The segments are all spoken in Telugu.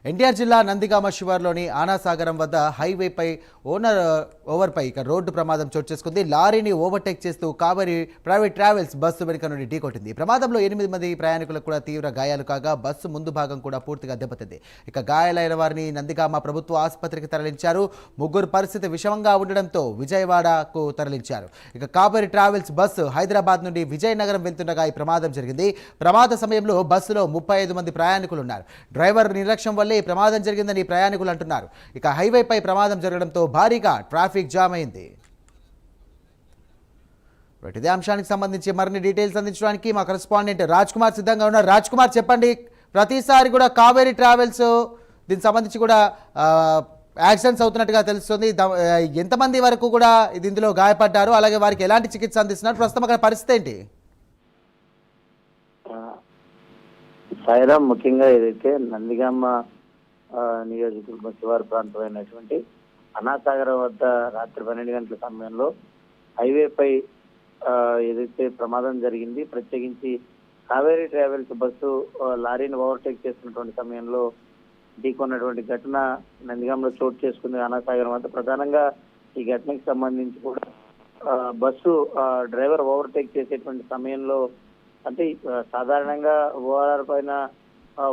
ఎన్టీఆర్ జిల్లా నందిగామ శివార్లోని ఆనాసాగరం వద్ద హైవేపై ఓవర్పై రోడ్డు ప్రమాదం చోటు చేసుకుంది. లారీని ఓవర్టేక్ చేస్తూ కావేరి ప్రైవేట్ ట్రావెల్స్ బస్సు వెనుక నుండి ఢీకొట్టింది. ప్రమాదంలో 8 మంది ప్రయాణికులకు కూడా తీవ్ర గాయాలు కాగా బస్సు ముందు భాగం కూడా పూర్తిగా దెబ్బతింది. ఇక గాయాలైన వారిని నందిగామ ప్రభుత్వ ఆసుపత్రికి తరలించారు. ముగ్గురు పరిస్థితి విషమంగా ఉండడంతో విజయవాడకు తరలించారు. ఇక కావేరి ట్రావెల్స్ బస్సు హైదరాబాద్ నుండి విజయనగరం వెళ్తుండగా ఈ ప్రమాదం జరిగింది. ప్రమాద సమయంలో బస్సులో 35 మంది ప్రయాణికులు ఉన్నారు. డ్రైవర్ నిర్లక్ష్యం వల్లే ఈ ప్రమాదం జరిగిందని ప్రయాణికులు అంటున్నారు. ఇక హైవేపై ప్రమాదం జరగడంతో భారీగా ట్రాఫిక్ జామ్ అయింది. ఇదే అంశానికి సంబంధించి మరిన్ని డీటెయిల్స్ అందించడానికి మా కరెస్పాండెంట్ రాజ్ కుమార్ సిద్ధంగా ఉన్నారు. రాజ్ కుమార్, చెప్పండి, ప్రతిసారి కూడా కావేరి ట్రావెల్స్ దీనికి సంబంధించి కూడా యాక్సిడెంట్స్ అవుతున్నట్టుగా తెలుస్తుంది. ఎంతమంది వరకు కూడా ఇందులో గాయపడ్డారు, అలాగే వారికి ఎలాంటి చికిత్స అందిస్తున్నారు, ప్రస్తుతం అక్కడ పరిస్థితి ఏంటి? సాయిరాం, ముఖ్యంగా ఏదైతే నందిగామ నియోజకవర్గం శివారు ప్రాంతమైనటువంటి అనాసాగరం వద్ద రాత్రి 12 గంటల సమయంలో హైవేపై ఏదైతే ప్రమాదం జరిగింది, ప్రత్యేకించి కావేరీ ట్రావెల్స్ బస్సు లారీని ఓవర్టేక్ చేస్తున్నటువంటి సమయంలో ఢీకొన్నటువంటి ఘటన నందిగామలో చోటు చేసుకుంది. అనాసాగరం వద్ద ప్రధానంగా ఈ ఘటనకి సంబంధించి కూడా బస్సు డ్రైవర్ ఓవర్టేక్ చేసేటువంటి సమయంలో, అంటే సాధారణంగా ఓఆర్ఆర్ పైన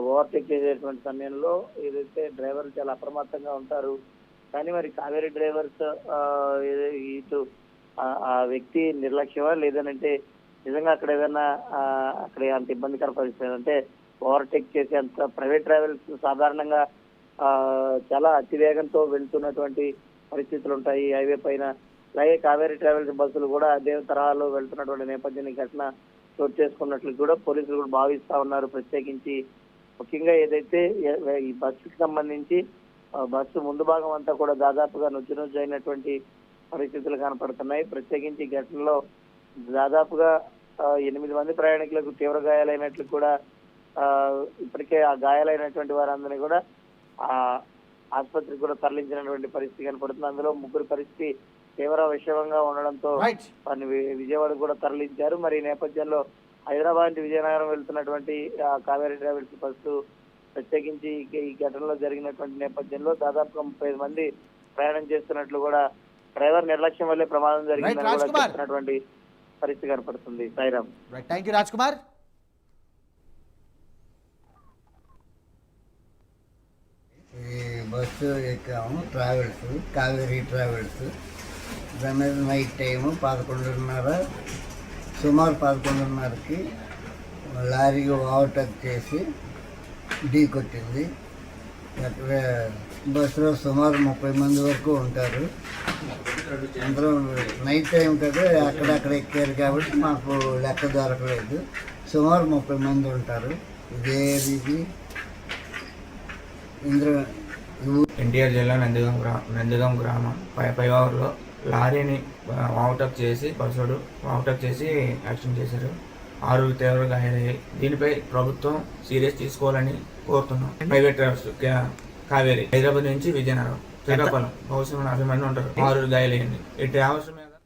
ఓవర్టేక్ చేసేటువంటి సమయంలో ఏదైతే డ్రైవర్ చాలా అప్రమత్తంగా ఉంటారు. కానీ మరి కావేరీ డ్రైవర్స్ ఇటు ఆ వ్యక్తి నిర్లక్ష్యమా, లేదనంటే నిజంగా అక్కడ ఏదైనా అక్కడ అంత ఇబ్బందికర పరిస్థితి అంటే ఓవర్టేక్ చేసే అంత ప్రైవేట్ ట్రావెల్స్ సాధారణంగా చాలా అతివేగంతో వెళ్తున్నటువంటి పరిస్థితులు ఉంటాయి హైవే పైన. అలాగే కావేరీ ట్రావెల్స్ బస్సులు కూడా అదే తరహాలో వెళ్తున్నటువంటి నేపథ్యాన్ని ఘటన చోటు చేసుకున్నట్లు కూడా పోలీసులు కూడా భావిస్తా ఉన్నారు. ప్రత్యేకించి ముఖ్యంగా ఏదైతే ఈ బస్సుకి సంబంధించి బస్సు ముందు భాగం అంతా కూడా దాదాపుగా నుజ్జు అయినటువంటి పరిస్థితులు కనపడుతున్నాయి. ప్రత్యేకించి ఘటనలో దాదాపుగా 8 మంది ప్రయాణికులకు తీవ్ర గాయాలైనట్లు కూడా ఇప్పటికే ఆ గాయాలైనటువంటి వారందరినీ కూడా ఆసుపత్రికి కూడా తరలించినటువంటి పరిస్థితి కనపడుతుంది. అందులో ముగ్గురు పరిస్థితి తీవ్ర విషమంగా ఉండడంతో వారిని విజయవాడ కూడా తరలించారు. మరి ఈ నేపథ్యంలో హైదరాబాద్ నుంచి విజయనగరం వెళ్తున్నటువంటి కావేరీ ట్రావెల్స్ బస్సు ప్రత్యేకించి ఈ ఘటనలో జరిగినటువంటి నేపథ్యంలో దాదాపుగా 35 మంది ప్రయాణం చేస్తున్నట్లు కూడా డ్రైవర్ నిర్లక్ష్యం వల్లే ప్రమాదం జరిగిందని కూడా చెప్తున్నటువంటి పరిస్థితి కనపడుతుంది. Sairam, thank you Raj Kumar. ఈ బస్సు ఎక్కాము, ట్రావెల్స్, కావేరీ ట్రావెల్స్. దాని మీద నైట్ టైము 11:30, సుమారు 11:30కి లారీ ఓవర్టేక్ చేసి ఢీ కొట్టింది. అక్కడ బస్సులో సుమారు 30 మంది వరకు ఉంటారు. అందరూ నైట్ టైం కదా, అక్కడక్కడ ఎక్కారు కాబట్టి మాకు లెక్క దొరకలేదు. సుమారు 30 మంది ఉంటారు. ఇదే రీతి ఎన్టీఆర్ జిల్లా నందిగాం గ్రామం పైవారులో లారీని ఓవర్టేక్ చేసి బస్సుడు ఓవర్టేక్ చేసి యాక్సిడెంట్ చేశారు. 6 తీవ్ర గాయాలయ్యాయి. దీనిపై ప్రభుత్వం సీరియస్ తీసుకోవాలని కోరుతున్నాం. ప్రైవేట్ ట్రావెల్స్ కావేరీ హైదరాబాద్ నుంచి విజయనగరం, శ్రీకాకుళం బహుశా 40 మంది ఉంటారు. 6 గాయాలయ్యింది. ఈ ట్రావెల్స్ మీద